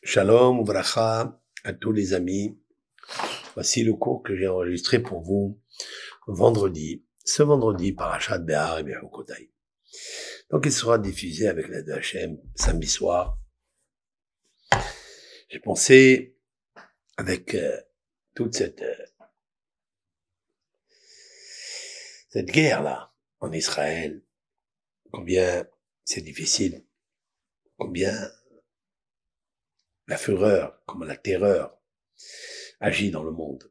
Shalom, Vracha à tous les amis. Voici le cours que j'ai enregistré pour vous vendredi. Ce vendredi, Parashat Behar et Bechukotai. Donc il sera diffusé avec l'aide de Hachem samedi soir. J'ai pensé avec toute cette guerre-là en Israël, combien c'est difficile, combien la fureur, comme la terreur agit dans le monde.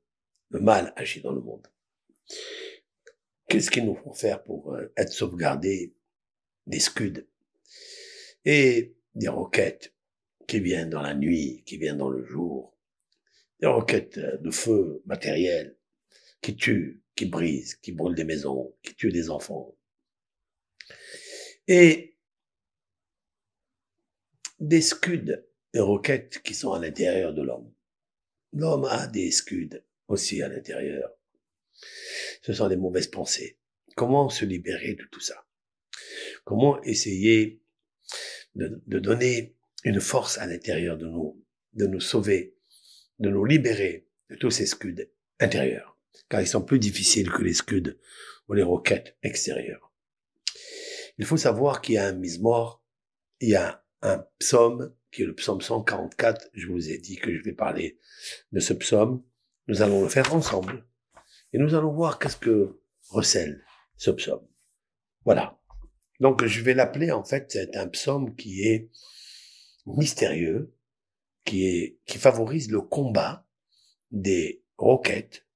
Le mal agit dans le monde. Qu'est-ce qu'il nous faut faire pour être sauvegardés des scuds et des roquettes qui viennent dans la nuit, qui viennent dans le jour, des roquettes de feu matériel qui tuent, qui brisent, qui brûlent des maisons, qui tuent des enfants. Et des scuds et roquettes qui sont à l'intérieur de l'homme. L'homme a des scuds aussi à l'intérieur. Ce sont des mauvaises pensées. Comment se libérer de tout ça? Comment essayer de donner une force à l'intérieur de nous sauver, de nous libérer de tous ces scuds intérieurs, car ils sont plus difficiles que les scuds ou les roquettes extérieures. Il faut savoir qu'il y a un Mizmor, il y a un psaume, qui est le psaume 144, je vous ai dit que je vais parler de ce psaume, nous allons le faire ensemble, et nous allons voir qu'est-ce que recèle ce psaume. Voilà. Donc je vais l'appeler, en fait, c'est un psaume qui est mystérieux, qui favorise le combat des roquettes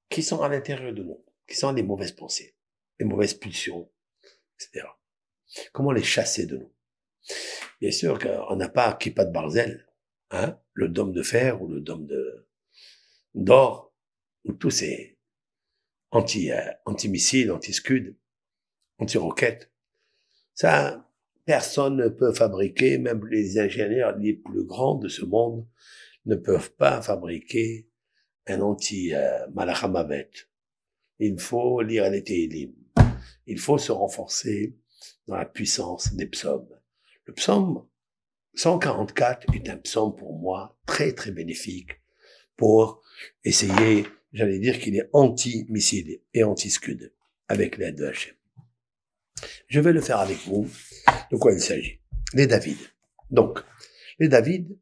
qui sont à l'intérieur de nous, qui sont les mauvaises pensées, les mauvaises pulsions, etc. Comment les chasser de nous? Bien sûr qu'on n'a pas Kippat Barzel, hein, le dôme de fer ou le dôme d'or, ou tous ces anti-missiles, anti-scuds, anti-roquettes. Ça, personne ne peut fabriquer, même les ingénieurs les plus grands de ce monde ne peuvent pas fabriquer un anti-Malachamavet. Il faut lire les Tehillim. Il faut se renforcer dans la puissance des psaumes. Le psaume 144 est un psaume pour moi très très bénéfique pour essayer, j'allais dire qu'il est anti-missile et anti-scud avec l'aide de Hachem. Je vais le faire avec vous. De quoi il s'agit? Les David. Donc, les David,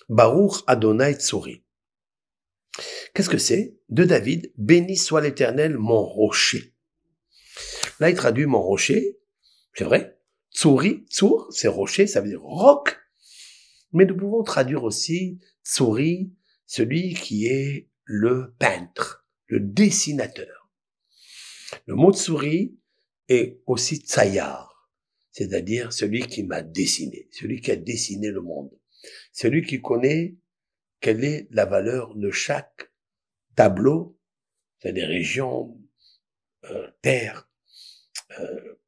Baruch Adonai Tsori. Qu'est-ce que c'est? De David, béni soit l'Éternel, mon rocher. Là, il traduit mon rocher, c'est vrai. Tsuri, Tsur, c'est rocher, ça veut dire roc. Mais nous pouvons traduire aussi Tsuri, celui qui est le peintre, le dessinateur. Le mot Tsuri est aussi Tsayar, c'est-à-dire celui qui m'a dessiné, celui qui a dessiné le monde, celui qui connaît quelle est la valeur de chaque tableau, c'est-à-dire régions, terres,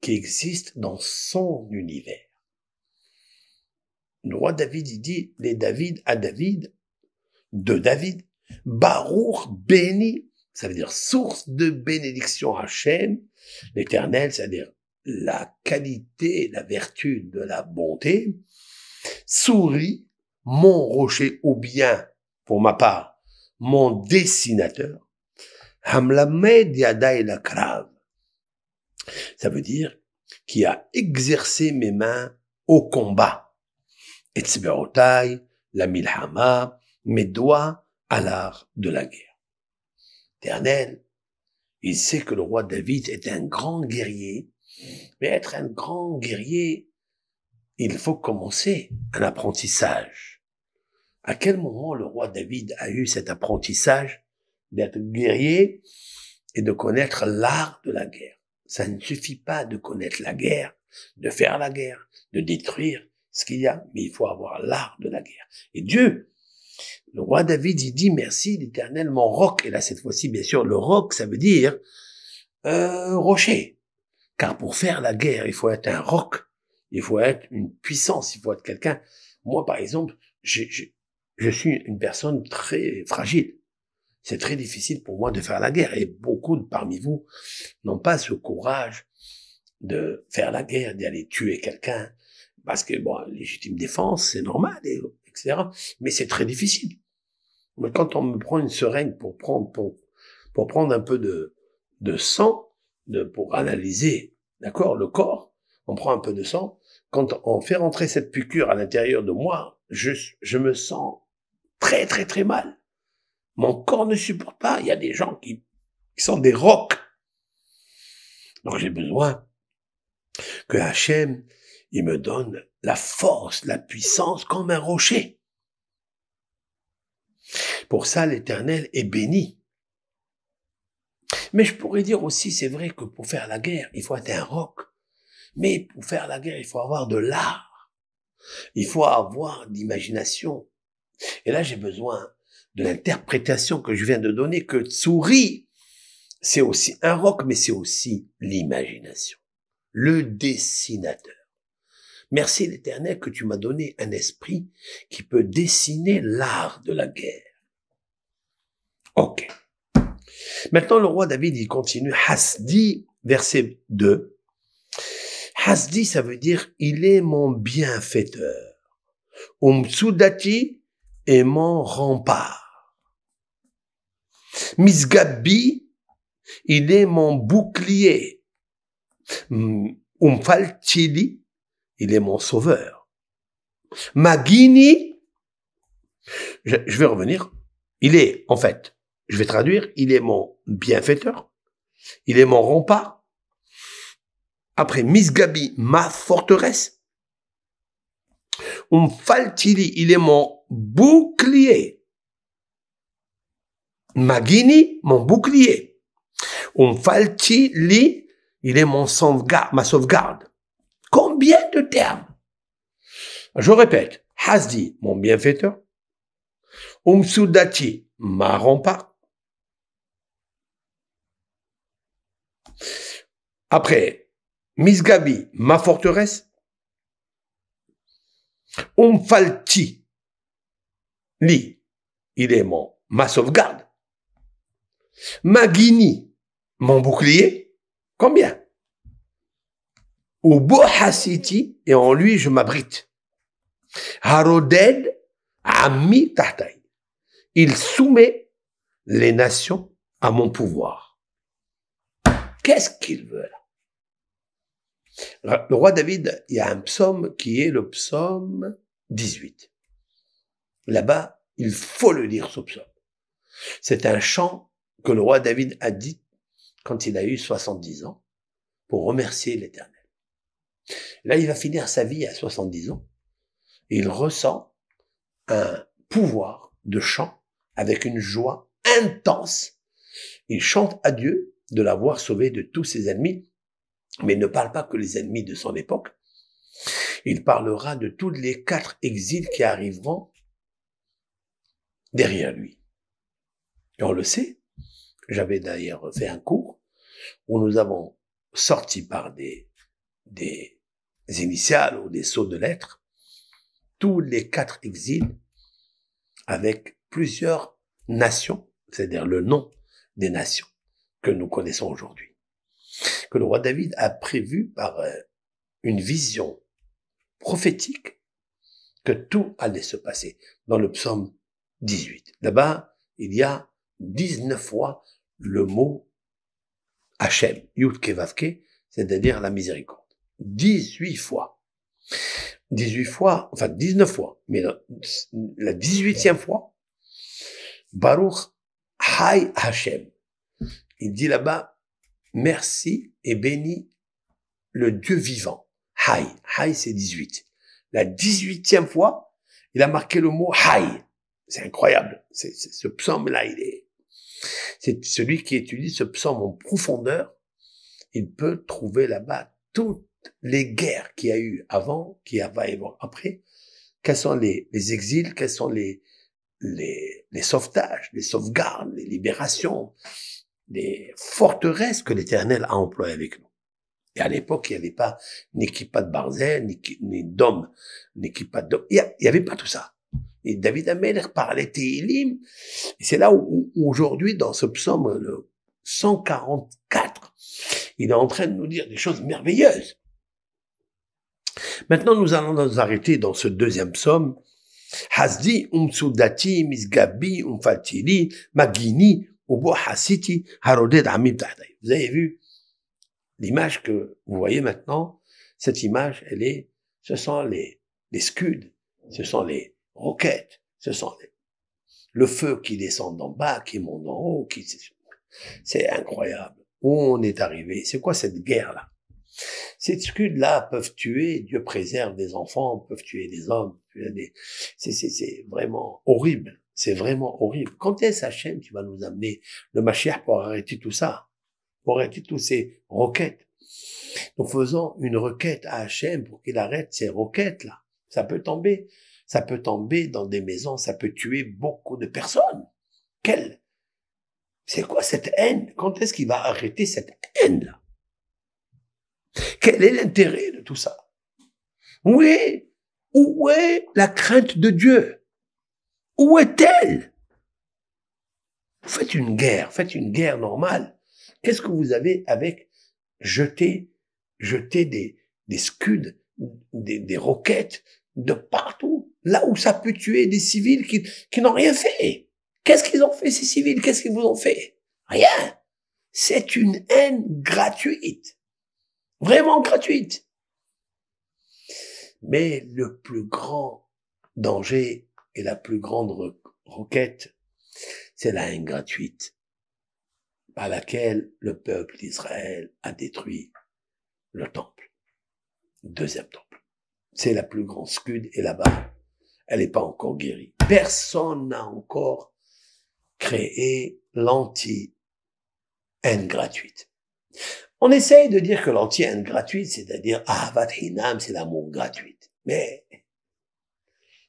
qui existent dans son univers. Le roi David, il dit, les David à David, de David, Baruch béni, ça veut dire source de bénédiction Hachem, l'Éternel, c'est-à-dire la qualité, la vertu de la bonté, sourit, mon rocher, ou bien, pour ma part, mon dessinateur, Hamlamed Yadai Lakrav. Ça veut dire qui a exercé mes mains au combat. Etzberotai, la milhama, mes doigts à l'art de la guerre. Éternel, il sait que le roi David est un grand guerrier, mais être un grand guerrier, il faut commencer un apprentissage. À quel moment le roi David a eu cet apprentissage d'être guerrier et de connaître l'art de la guerre? Ça ne suffit pas de connaître la guerre, de faire la guerre, de détruire ce qu'il y a, mais il faut avoir l'art de la guerre. Et Dieu, le roi David, il dit merci l'Éternel, mon roc. Et là, cette fois-ci, bien sûr, le roc, ça veut dire rocher. Car pour faire la guerre, il faut être un roc, il faut être une puissance, il faut être quelqu'un. Moi, par exemple, je suis une personne très fragile. C'est très difficile pour moi de faire la guerre et beaucoup parmi vous n'ont pas ce courage de faire la guerre, d'aller tuer quelqu'un parce que, bon, légitime défense, c'est normal et etc. Mais c'est très difficile. Mais quand on me prend une seringue pour prendre un peu de sang, pour analyser, d'accord, le corps, on prend un peu de sang, quand on fait rentrer cette piqûre à l'intérieur de moi, je me sens très, très, très mal. Mon corps ne supporte pas. Il y a des gens qui sont des rocs. Donc j'ai besoin que Hachem, il me donne la force, la puissance comme un rocher. Pour ça, l'Éternel est béni. Mais je pourrais dire aussi, c'est vrai que pour faire la guerre, il faut être un roc. Mais pour faire la guerre, il faut avoir de l'art. Il faut avoir d'imagination. Et là, j'ai besoin de l'interprétation que je viens de donner, que Tsouri, c'est aussi un roc, mais c'est aussi l'imagination. Le dessinateur. Merci l'Éternel que tu m'as donné un esprit qui peut dessiner l'art de la guerre. Ok. Maintenant, le roi David, il continue. Hasdi, verset 2. Hasdi, ça veut dire, il est mon bienfaiteur. Umtsudati est mon rempart. Misgabi, il est mon bouclier. Umfaltili, il est mon sauveur. Magini, je vais revenir, il est, en fait, je vais traduire, il est mon bienfaiteur, il est mon rempart. Après, Misgabi, ma forteresse. Umfaltili, il est mon bouclier. Magini, mon bouclier. Umfaltili, il est mon sauvegarde, ma sauvegarde. Combien de termes? Je répète. Hasdi, mon bienfaiteur. Umtsudati, ma rempart. Après, Misgabi, ma forteresse. Umfalti, li, il est ma sauvegarde. Magini, mon bouclier. Combien? Ubohasiti, et en lui je m'abrite. Haroded, ami tahtai. Il soumet les nations à mon pouvoir. Qu'est-ce qu'il veut là? Le roi David, il y a un psaume qui est le psaume 18. Là-bas, il faut le lire ce psaume. C'est un chant que le roi David a dit quand il a eu 70 ans pour remercier l'Éternel. Là, il va finir sa vie à 70 ans et il ressent un pouvoir de chant avec une joie intense. Il chante à Dieu de l'avoir sauvé de tous ses ennemis, mais il ne parle pas que les ennemis de son époque. Il parlera de tous les 4 exils qui arriveront derrière lui. Et on le sait, j'avais d'ailleurs fait un cours où nous avons sorti par des initiales ou des sauts de lettres tous les 4 exils avec plusieurs nations, c'est-à-dire le nom des nations que nous connaissons aujourd'hui, que le roi David a prévu par une vision prophétique que tout allait se passer dans le psaume 18. Là-bas, il y a 19 fois le mot Hachem, Yud Kevavke, c'est-à-dire la miséricorde. 18 fois. 18 fois, enfin 19 fois, mais la 18e fois, Baruch Hay Hachem. Il dit là-bas, merci et béni le Dieu vivant. Hay. Hay, c'est 18. La 18e fois, il a marqué le mot Hay. C'est incroyable. Ce psaume-là, c'est celui qui étudie ce psaume en profondeur. Il peut trouver là-bas toutes les guerres qu'il y a eu avant, qu'il y a après. Quels sont les exils, quels sont les sauvetages, les sauvegardes, les libérations, les forteresses que l'Éternel a employées avec nous. Et à l'époque, il n'y avait pas ni kippa de Barzel, ni d'hommes, ni kippa d'hommes. Il n'y avait pas tout ça. Et David Ameler parlait Téhilim. Et c'est là où aujourd'hui, dans ce psaume le 144, il est en train de nous dire des choses merveilleuses. Maintenant, nous allons nous arrêter dans ce deuxième psaume Hasdi, Sudati, Misgabi, Fatili, Magini, Ubo Hasiti, Haroded Amim Tahday. Vous avez vu l'image que vous voyez maintenant? Cette image, ce sont les scuds, ce sont les roquettes, ce sont le feu qui descend d'en bas, qui monte en haut, c'est incroyable. Où on est arrivé? C'est quoi cette guerre-là? Ces scuds-là peuvent tuer, Dieu préserve des enfants, peuvent tuer des hommes, c'est vraiment horrible. C'est vraiment horrible. Quand est-ce Hachem qui va nous amener le Mashiach pour arrêter tout ça? Pour arrêter toutes ces roquettes? Nous faisons une requête à Hachem pour qu'il arrête ces roquettes-là. Ça peut tomber dans des maisons, ça peut tuer beaucoup de personnes. C'est quoi cette haine? Quand est-ce qu'il va arrêter cette haine-là? Quel est l'intérêt de tout ça? Où est la crainte de Dieu? Où est-elle? Faites une guerre normale. Qu'est-ce que vous avez avec jeter des scuds, des roquettes de partout, là où ça peut tuer des civils qui n'ont rien fait? Qu'est-ce qu'ils ont fait, ces civils? Qu'est-ce qu'ils vous ont fait? Rien. C'est une haine gratuite. Vraiment gratuite. Mais le plus grand danger et la plus grande requête, c'est la haine gratuite par laquelle le peuple d'Israël a détruit le temple. Le deuxième temple. C'est la plus grande scud et là-bas, elle n'est pas encore guérie. Personne n'a encore créé l'anti-haine gratuite. On essaye de dire que l'anti-haine gratuite, c'est-à-dire Ahavat Hinam, c'est l'amour gratuit. Mais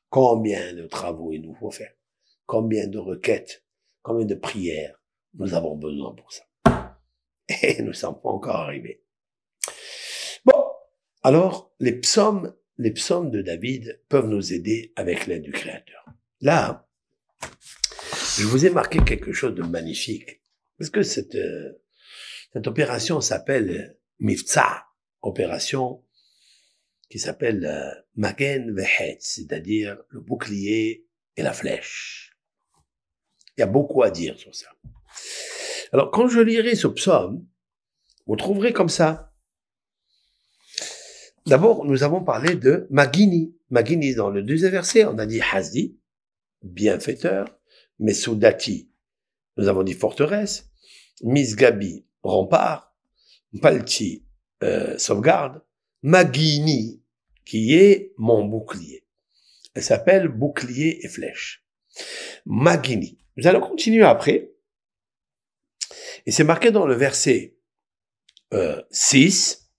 combien de travaux il nous faut faire? Combien de requêtes? Combien de prières nous avons besoin pour ça? Et nous ne sommes pas encore arrivés. Bon, alors les psaumes de David peuvent nous aider avec l'aide du Créateur. Là, je vous ai marqué quelque chose de magnifique. Parce que cette opération s'appelle Mifza, opération qui s'appelle Magen Vehet, c'est-à-dire le bouclier et la flèche. Il y a beaucoup à dire sur ça. Alors, quand je lirai ce psaume, vous trouverez comme ça. D'abord, nous avons parlé de Magini. Magini, dans le deuxième verset, on a dit Hasdi, bienfaiteur, Mesudati, nous avons dit forteresse, Misgabi, rempart, Palti, sauvegarde, Magini, qui est mon bouclier. Elle s'appelle bouclier et flèche. Magini. Nous allons continuer après. Et c'est marqué dans le verset 6.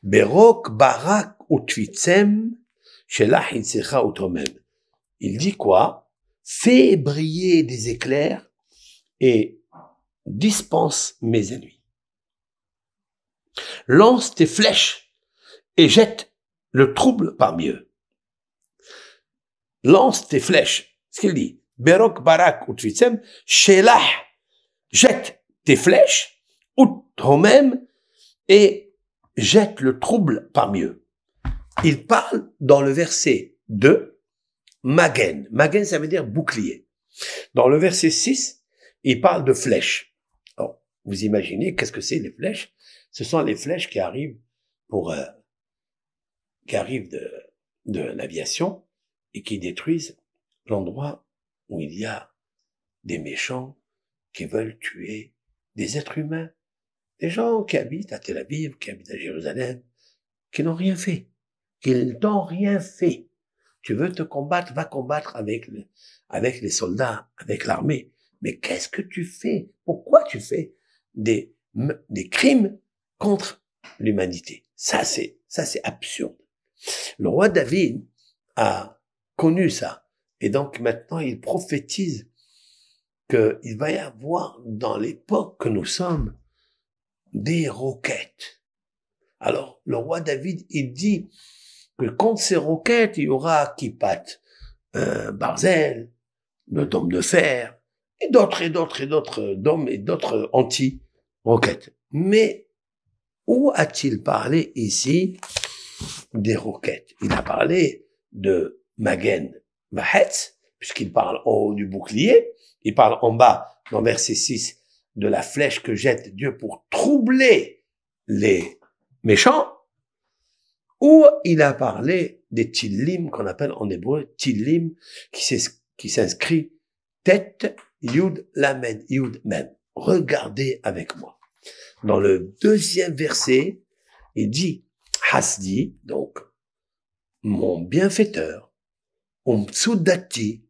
Berok barak utfitzem shelach itzecha utomem. Il dit quoi? Fais briller des éclairs et dispense mes ennemis. Lance tes flèches et jette le trouble parmi eux. Lance tes flèches. Ce qu'il dit. Berok barak utfitzem shelach. Jette tes flèches, utomem, et jette le trouble parmi eux. Il parle dans le verset 2, Magen. Magen, ça veut dire bouclier. Dans le verset 6, il parle de flèches. Alors, vous imaginez, qu'est-ce que c'est les flèches? Ce sont les flèches qui arrivent de l'aviation et qui détruisent l'endroit où il y a des méchants qui veulent tuer des êtres humains, des gens qui habitent à Tel Aviv, qui habitent à Jérusalem, qui n'ont rien fait, qui n'ont rien fait. Tu veux te combattre, va combattre avec les soldats, avec l'armée. Mais qu'est-ce que tu fais? Pourquoi tu fais des crimes contre l'humanité? Ça c'est absurde. Le roi David a connu ça. Et donc maintenant il prophétise qu'il va y avoir dans l'époque que nous sommes des roquettes. Alors, le roi David, il dit que contre ces roquettes, il y aura Kippat, Barzel, le dôme de fer, et d'autres dômes et d'autres anti-roquettes. Mais où a-t-il parlé ici des roquettes? Il a parlé de Magen Vahetz, puisqu'il parle en haut du bouclier, il parle en bas, dans verset 6, de la flèche que jette Dieu pour troubler les méchants, ou il a parlé des tilim, qu'on appelle en hébreu tilim, qui s'inscrit tête, yud, lamed, yud, mem. Regardez avec moi. Dans le deuxième verset, il dit, Hasdi, donc, mon bienfaiteur, Tsudati,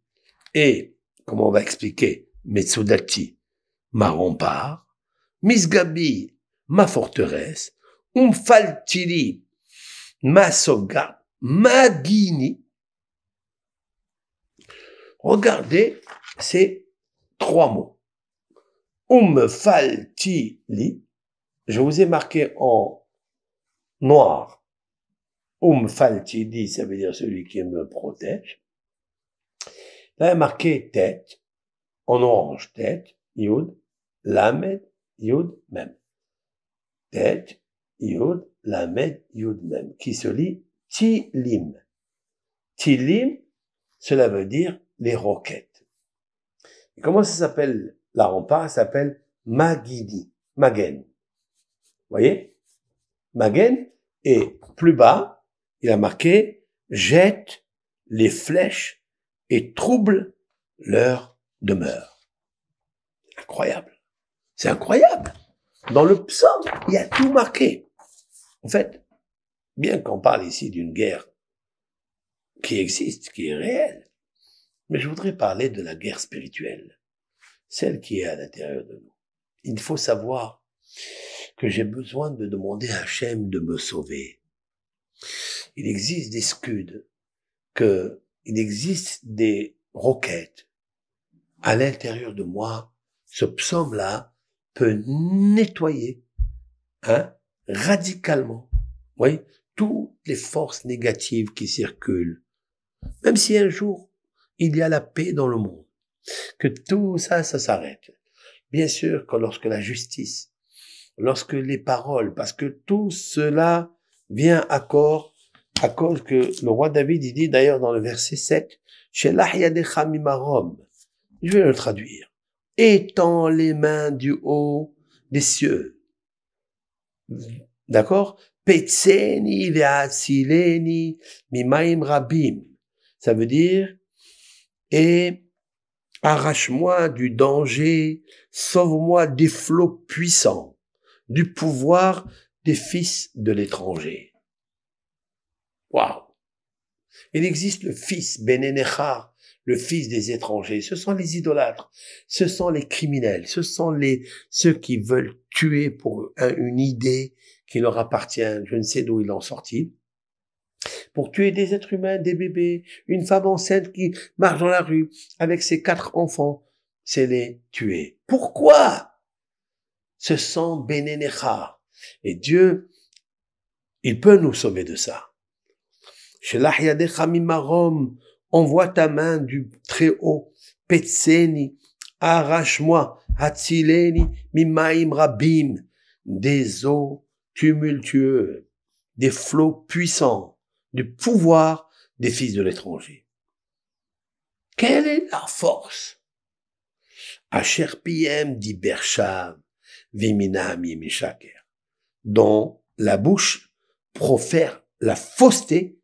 et, comment on va expliquer, Metsudati, ma rempart, Misgabi, ma forteresse, Faltili, ma sauvegarde, ma guini. Regardez ces trois mots. Faltili, je vous ai marqué en noir. Faltili, ça veut dire celui qui me protège. Là, il y a marqué tête, en orange, tête, yud, lamed, yud, mem. Tête, yud, lamed, yud, mem, qui se lit tilim. Tilim, cela veut dire les roquettes. Et comment ça s'appelle la rempart? Ça s'appelle Magidi, Magen. Vous voyez? Magen, et plus bas, il a marqué jette les flèches et trouble leur demeure. Incroyable. C'est incroyable. Dans le psaume, il y a tout marqué. En fait, bien qu'on parle ici d'une guerre qui existe, qui est réelle, mais je voudrais parler de la guerre spirituelle, celle qui est à l'intérieur de nous. Il faut savoir que j'ai besoin de demander à Hachem de me sauver. Il existe des scuds, il existe des roquettes. À l'intérieur de moi, ce psaume-là peut nettoyer, radicalement, oui, toutes les forces négatives qui circulent. Même si un jour, il y a la paix dans le monde, que tout ça s'arrête. Bien sûr que lorsque la justice, lorsque les paroles, parce que tout cela vient à cause que le roi David, il dit d'ailleurs dans le verset 7, Shelach yadecha mimarom. Je vais le traduire. Étends les mains du haut des cieux. D'accord? Petseni ve'atzileni mimaim rabim. Ça veut dire, et arrache-moi du danger, sauve-moi des flots puissants, du pouvoir des fils de l'étranger. Waouh! Il existe le fils Benenechar, le fils des étrangers. Ce sont les idolâtres, ce sont les criminels, ce sont ceux qui veulent tuer pour une idée qui leur appartient, je ne sais d'où ils l'ont sorti, pour tuer des êtres humains, des bébés, une femme enceinte qui marche dans la rue avec ses 4 enfants, c'est les tuer. Pourquoi? Ce sont Benenechar. Et Dieu, il peut nous sauver de ça. Shelach yadecha mimarom, envoie ta main du très haut, petseni, arrache-moi, hatzileni, mimaim rabim, des eaux tumultueuses, des flots puissants, du pouvoir des fils de l'étranger. Quelle est la force? Asher piem di bersham, viminam yimishaker, dont la bouche profère la fausseté,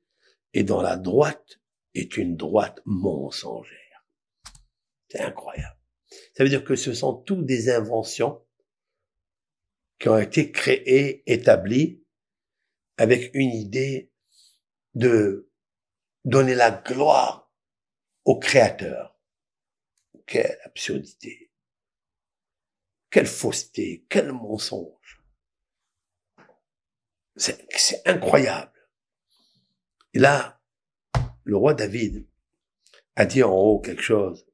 et dans la droite est une droite mensongère. C'est incroyable. Ça veut dire que ce sont toutes des inventions qui ont été créées, établies, avec une idée de donner la gloire au Créateur. Quelle absurdité. Quelle fausseté, quel mensonge. C'est incroyable. Et là, le roi David a dit en haut quelque chose.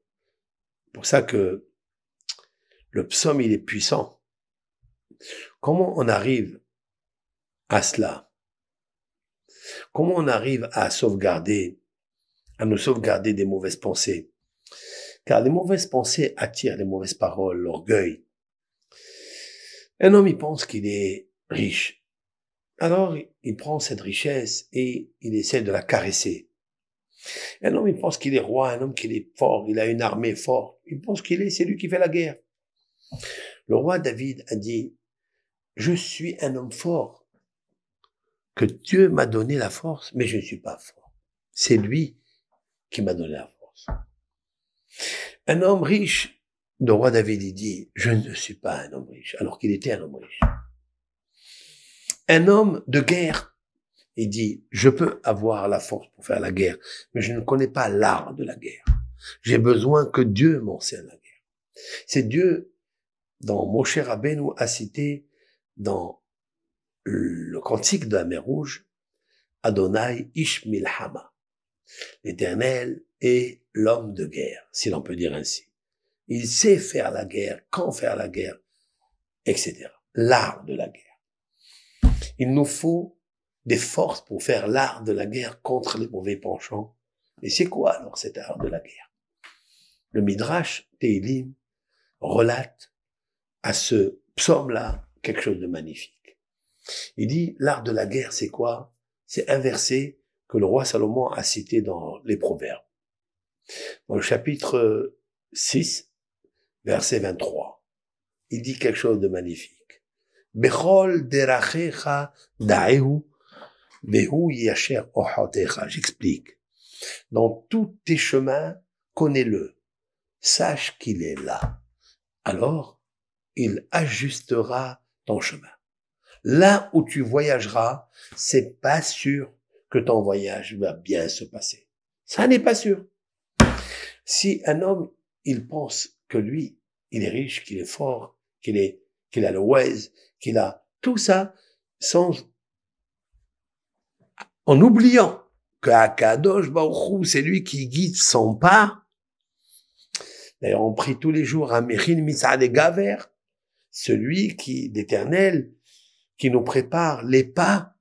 C'est pour ça que le psaume, il est puissant. Comment on arrive à cela? Comment on arrive à nous sauvegarder des mauvaises pensées? Car les mauvaises pensées attirent les mauvaises paroles, l'orgueil. Un homme, il pense qu'il est riche. Alors, il prend cette richesse et il essaie de la caresser. Un homme, il pense qu'il est roi, un homme qu'il est fort, il a une armée forte. Il pense c'est lui qui fait la guerre. Le roi David a dit, je suis un homme fort, que Dieu m'a donné la force, mais je ne suis pas fort. C'est lui qui m'a donné la force. Un homme riche, le roi David, il dit, je ne suis pas un homme riche, alors qu'il était un homme riche. Un homme de guerre, il dit, je peux avoir la force pour faire la guerre, mais je ne connais pas l'art de la guerre. J'ai besoin que Dieu m'enseigne la guerre. C'est Dieu, dans Moshe Rabbeinu, a cité dans le cantique de la mer Rouge, Adonai Ish Milhama. L'Éternel est l'homme de guerre, si l'on peut dire ainsi. Il sait faire la guerre, quand faire la guerre, etc. L'art de la guerre. Il nous faut des forces pour faire l'art de la guerre contre les mauvais penchants. Et c'est quoi alors cet art de la guerre? Le Midrash Tehilim relate à ce psaume-là quelque chose de magnifique. Il dit, l'art de la guerre, c'est quoi? C'est un verset que le roi Salomon a cité dans les Proverbes. Dans le chapitre 6, verset 23, il dit quelque chose de magnifique. Bechol derachecha da'ehu, vehu yasher ochotecha. J'explique. Dans tous tes chemins, connais-le. Sache qu'il est là. Alors, il ajustera ton chemin. Là où tu voyageras, c'est pas sûr que ton voyage va bien se passer. Ça n'est pas sûr. Si un homme, il pense que lui, il est riche, qu'il est fort, qu'il a le Waze, qu'il a tout ça, en oubliant que Akadosh Baruch Hu, c'est lui qui guide son pas. D'ailleurs, on prie tous les jours à Mechin Mitzad Gaver, celui d'Éternel, qui nous prépare les pas.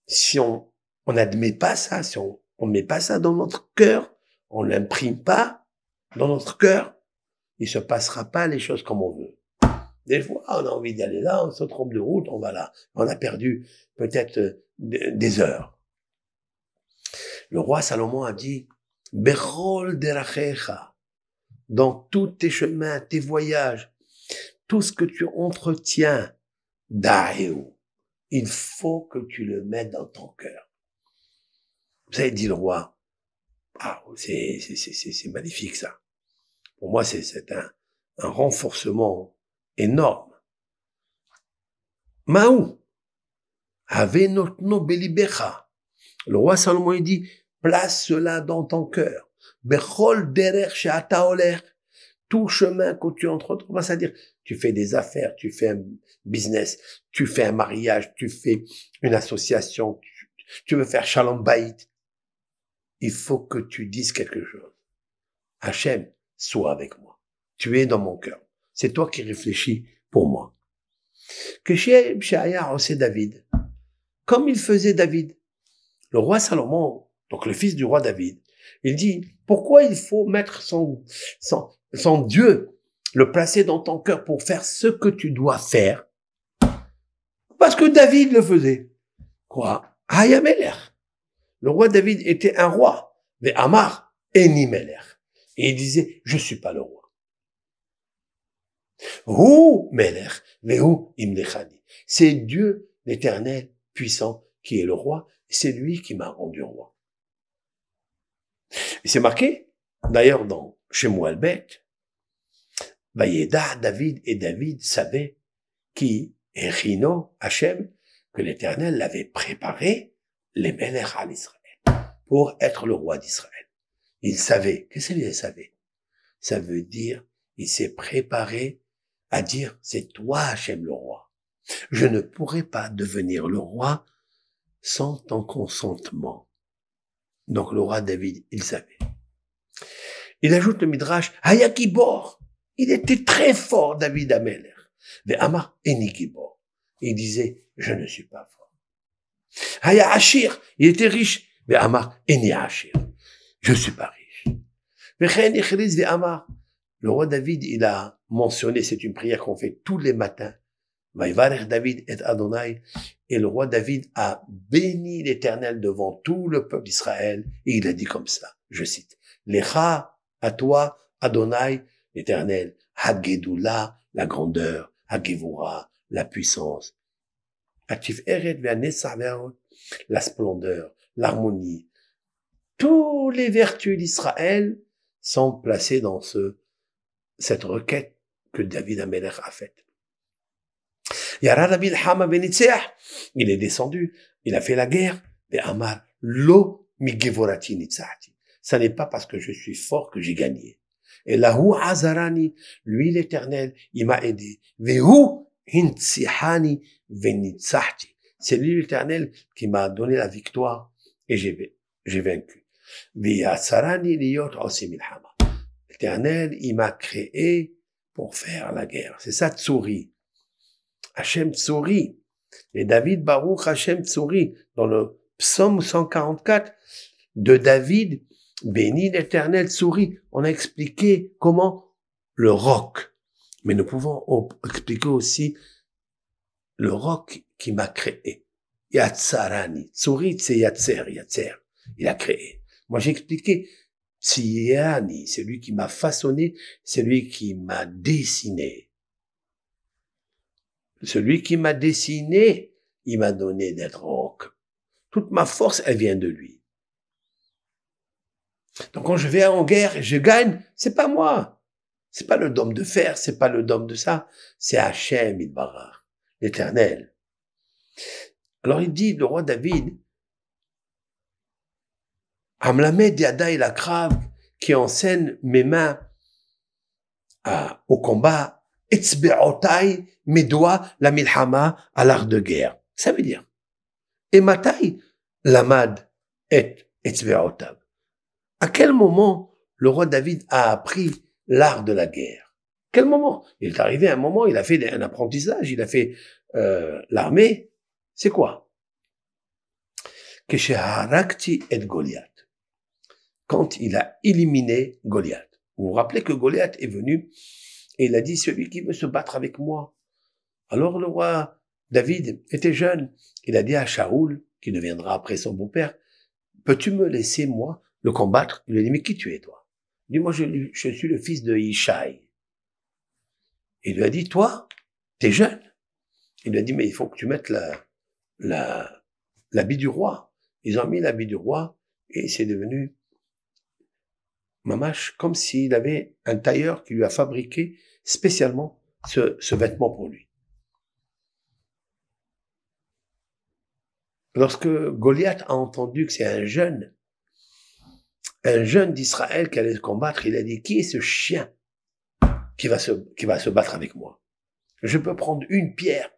Si on n'admet pas ça, si on met pas ça dans notre cœur, on l'imprime pas dans notre cœur, il se passera pas les choses comme on veut. Des fois, on a envie d'aller là, on se trompe de route, on va là. On a perdu peut-être des heures. Le roi Salomon a dit, Bechol derachecha, dans tous tes chemins, tes voyages, tout ce que tu entretiens, Da'eu, il faut que tu le mettes dans ton cœur. Vous avez dit le roi, ah, c'est magnifique ça. Pour moi, c'est un renforcement énorme. Maou, ave notno belibecha. Le roi Salomon il dit, place cela dans ton cœur. Bechol derer she'ata oler. Tout chemin que tu entreprends, c'est-à-dire, tu fais des affaires, tu fais un business, tu fais un mariage, tu fais une association, tu veux faire Shalom Bayit. Il faut que tu dises quelque chose. Hachem, sois avec moi. Tu es dans mon cœur. C'est toi qui réfléchis pour moi. Que chez c'est David. Comme il faisait David. Le roi Salomon, donc le fils du roi David, il dit, pourquoi il faut mettre son Dieu, le placer dans ton cœur pour faire ce que tu dois faire? Parce que David le faisait. Quoi? Hayameler. Le roi David était un roi. Mais Amar, Eni Meler. Et il disait, je suis pas le roi. Hu Meler, Vehu Imlechani. C'est Dieu, l'Éternel, puissant, qui est le roi. C'est lui qui m'a rendu roi. Et c'est marqué, d'ailleurs, dans Shemuel Bet, Vayeda David, et David savait qui est Rino Hachem, que l'Éternel l'avait préparé, les Melech à l'Israël, pour être le roi d'Israël. Il savait. Qu'est-ce qu'il savait? Ça veut dire, il s'est préparé à dire, c'est toi Hachem le roi. Je ne pourrai pas devenir le roi sans ton consentement. Donc le roi David, il savait. Il ajoute le Midrash, Hayakibor. Il était très fort, David Ameler. Mais Amar Enikibor. Il disait, je ne suis pas fort. Haya Ashir. Il était riche. Mais Amar Eni Ashir. Je ne suis pas riche. Mais Amar. Le roi David, il a mentionné, c'est une prière qu'on fait tous les matins. Vaïvarech David et Adonai. Et le roi David a béni l'Éternel devant tout le peuple d'Israël. Et il a dit comme ça, je cite, Lecha, à toi, Adonai, l'Éternel, Hagedula, la grandeur, Hagevura, la puissance, Atif Eret ve'anesaveot, la splendeur, l'harmonie. Tous les vertus d'Israël sont placées dans cette requête que David Amelech a faite. Yarad Bilhama Benitzeach, il est descendu, il a fait la guerre, et Amar, lo migevorati nitzahti. Ça n'est pas parce que je suis fort que j'ai gagné. Et lahu azarani, lui l'Éternel, il m'a aidé. Vehu hintzihani venitzahti. C'est lui l'Éternel qui m'a donné la victoire et j'ai vaincu. Veyatsarani liyot osi milhama. L'Éternel, il m'a créé pour faire la guerre. C'est ça, Tsouri. Hachem Tsouri. Et David Baruch Hachem Tsouri, dans le psaume 144 de David, béni l'Éternel Tsouri. On a expliqué comment le roc. Mais nous pouvons expliquer aussi le roc qui m'a créé. Yatsarani. Tsouri, c'est Yatser. Il a créé. Moi, j'ai expliqué Tsiani, c'est lui qui m'a façonné, c'est lui qui m'a dessiné. Celui qui m'a dessiné, il m'a donné d'être roc. Toute ma force, elle vient de lui. Donc quand je vais en guerre et je gagne, c'est pas moi. C'est pas le dôme de fer, c'est pas le dôme de ça. C'est Hachem Yitbarach, l'Éternel. Alors il dit, le roi David, Amlamed Yada il Akrav, qui enseigne mes mains au combat, Etzbe'otai, mes doigts, la milhama, à l'art de guerre. Ça veut dire, et matai, lamad, et Etzbe'otav. À quel moment le roi David a appris l'art de la guerre? Quel moment? Il est arrivé à un moment, il a fait un apprentissage, il a fait l'armée. C'est quoi? Kesheharakti et Goliath. Quand il a éliminé Goliath. Vous vous rappelez que Goliath est venu et il a dit, celui qui veut se battre avec moi. Alors le roi David était jeune. Il a dit à Shaoul, qui deviendra après son beau-père, peux-tu me laisser, moi, le combattre? Il lui a dit, mais qui tu es, toi? Il dit, moi, je suis le fils de Ishaï. Il lui a dit, toi, t'es jeune. Il lui a dit, mais il faut que tu mettes l'habit du roi. Ils ont mis l'habit du roi et c'est devenu mamache, comme s'il avait un tailleur qui lui a fabriqué spécialement ce vêtement pour lui. Lorsque Goliath a entendu que c'est un jeune d'Israël qui allait se combattre, il a dit, qui est ce chien qui va se battre avec moi? Je peux prendre une pierre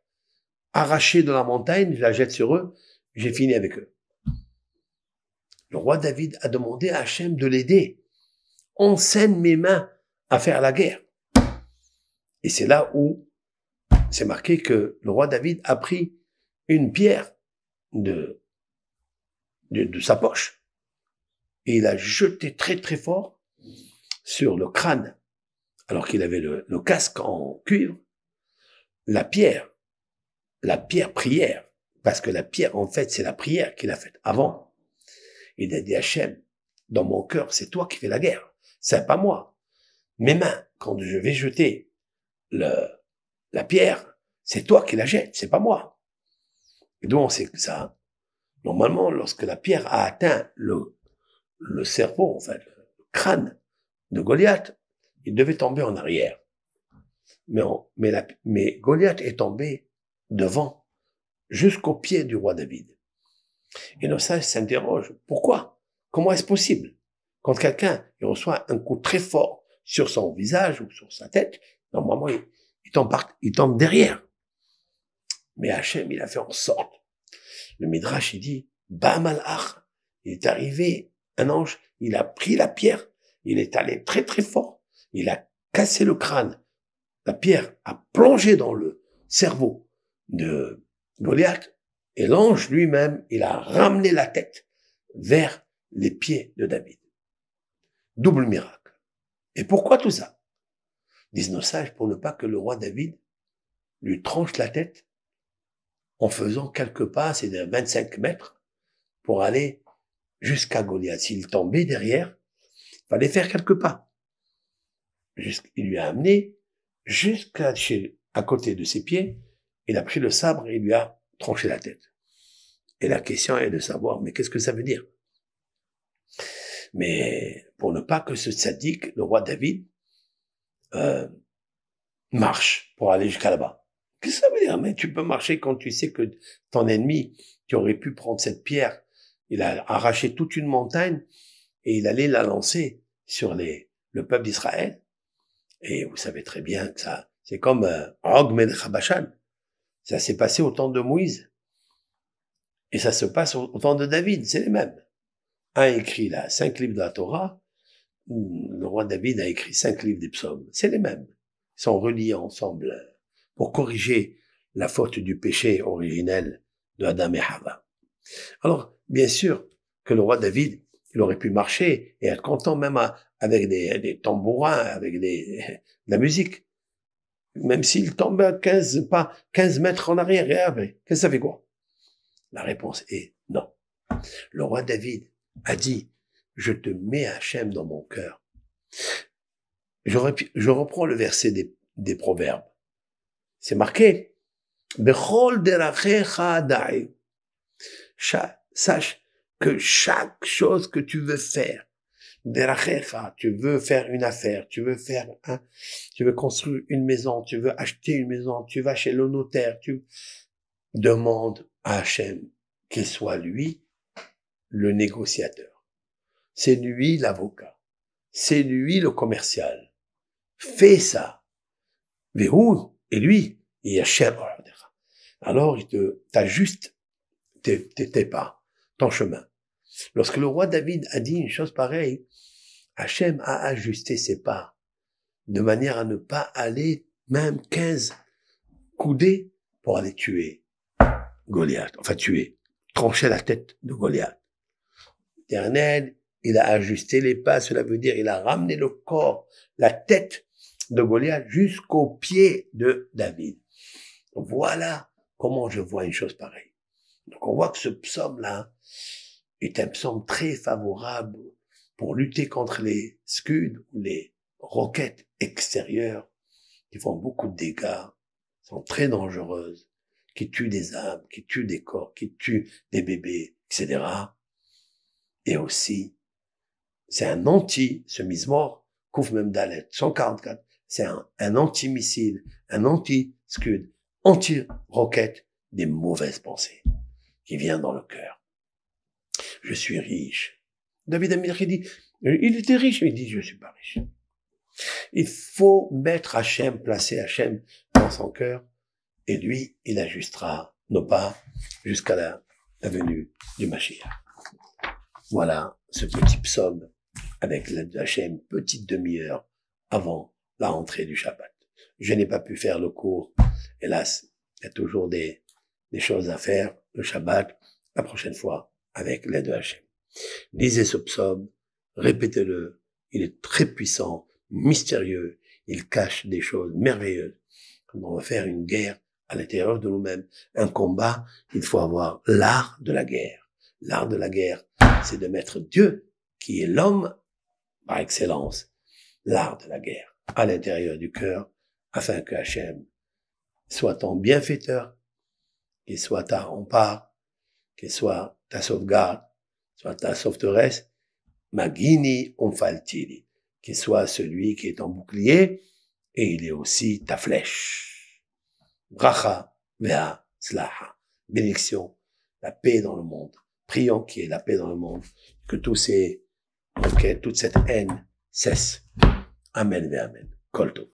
arrachée de la montagne, je la jette sur eux, j'ai fini avec eux. Le roi David a demandé à Hachem de l'aider. Enseigne mes mains à faire la guerre. Et c'est là où c'est marqué que le roi David a pris une pierre de sa poche et il a jeté très très fort sur le crâne, alors qu'il avait le casque en cuivre, la pierre prière, parce que la pierre en fait c'est la prière qu'il a faite avant. Il a dit à Hachem, dans mon cœur c'est toi qui fais la guerre, c'est pas moi. Mes mains, quand je vais jeter la pierre, c'est toi qui la jettes, c'est pas moi. Et donc c'est ça. Normalement, lorsque la pierre a atteint le cerveau, en fait, le crâne de Goliath, il devait tomber en arrière. Mais Goliath est tombé devant, jusqu'au pied du roi David. Et nos sages s'interrogent, pourquoi? Comment est-ce possible? Quand quelqu'un il reçoit un coup très fort sur son visage ou sur sa tête, normalement, il tombe derrière. Mais Hachem, il a fait en sorte. Le Midrash, il dit, Ba'amalach, il est arrivé, un ange, il a pris la pierre, il est allé très très fort, il a cassé le crâne. La pierre a plongé dans le cerveau de Goliath, et l'ange lui-même, il a ramené la tête vers les pieds de David. Double miracle. Et pourquoi tout ça? Disent nos sages, pour ne pas que le roi David lui tranche la tête en faisant quelques pas, c'est de 25 mètres, pour aller jusqu'à Goliath. S'il tombait derrière, il fallait faire quelques pas. Il lui a amené à côté de ses pieds, il a pris le sabre et il lui a tranché la tête. Et la question est de savoir, mais qu'est-ce que ça veut dire? Mais pour ne pas que ce sadique, le roi David, marche pour aller jusqu'à là-bas. Qu'est-ce que ça veut dire? Mais tu peux marcher quand tu sais que ton ennemi, qui aurait pu prendre cette pierre, il a arraché toute une montagne et il allait la lancer sur le peuple d'Israël. Et vous savez très bien que ça, c'est comme Og Melech HaBashan. Ça s'est passé au temps de Moïse. Et ça se passe au temps de David, c'est les mêmes. Un écrit là 5 livres de la Torah, le roi David a écrit 5 livres des psaumes, c'est les mêmes. Ils sont reliés ensemble pour corriger la faute du péché originel de Adam et Hava. Alors, bien sûr que le roi David, il aurait pu marcher et être content même avec des tambourins, avec de la musique. Même s'il tombe à 15 mètres en arrière et après, qu'est-ce que ça fait quoi? La réponse est non. Le roi David a dit, je te mets Hachem dans mon cœur. Je reprends le verset des Proverbes. C'est marqué, Bechol derachecha da'i. Sache que chaque chose que tu veux faire, derachecha, tu veux faire une affaire, tu veux construire une maison, tu veux acheter une maison, tu vas chez le notaire, tu demandes à Hachem qu'il soit lui le négociateur. C'est lui l'avocat. C'est lui le commercial. Fais ça. Verrou, et lui, il y a cher. Alors, il t'ajuste tes pas, ton chemin. Lorsque le roi David a dit une chose pareille, Hachem a ajusté ses pas de manière à ne pas aller même 15 coudées pour aller tuer Goliath. Enfin, trancher la tête de Goliath. L'Éternel, il a ajusté les pas, cela veut dire il a ramené le corps, la tête de Goliath jusqu'aux pieds de David. Voilà comment je vois une chose pareille. Donc on voit que ce psaume-là est un psaume très favorable pour lutter contre les scuds ou les roquettes extérieures qui font beaucoup de dégâts, sont très dangereuses, qui tuent des âmes, qui tuent des corps, qui tuent des bébés, etc. Et aussi, c'est un ce Mizmor, Kouf Mem Dalet, 144, c'est un anti-missile, un anti-scud, anti-roquette des mauvaises pensées qui vient dans le cœur. Je suis riche. David Amir qui dit, il était riche, mais il dit, je suis pas riche. Il faut mettre Hachem, placer Hachem dans son cœur, et lui, il ajustera nos pas jusqu'à la venue du Mashiach. Voilà ce petit psaume avec l'aide d'Hachem, petite demi-heure avant la rentrée du Shabbat. Je n'ai pas pu faire le cours. Hélas, il y a toujours des choses à faire. Le Shabbat, la prochaine fois, avec l'aide de Hachem. Lisez ce psaume, répétez-le. Il est très puissant, mystérieux. Il cache des choses merveilleuses. Quand on va faire une guerre à l'intérieur de nous-mêmes, un combat, il faut avoir l'art de la guerre. L'art de la guerre, c'est de mettre Dieu, qui est l'homme par excellence, l'art de la guerre à l'intérieur du cœur, afin que Hachem soit ton bienfaiteur, qu'il soit ta rempart, qu'il soit ta sauvegarde, soit ta sauveteresse, Magini Omfaltili, qu'il soit celui qui est ton bouclier, et il est aussi ta flèche. Bracha vea slaha, bénédiction, la paix dans le monde. Prions qu'il y ait la paix dans le monde, que toute cette haine cesse. Amen ve amen. Kol tov.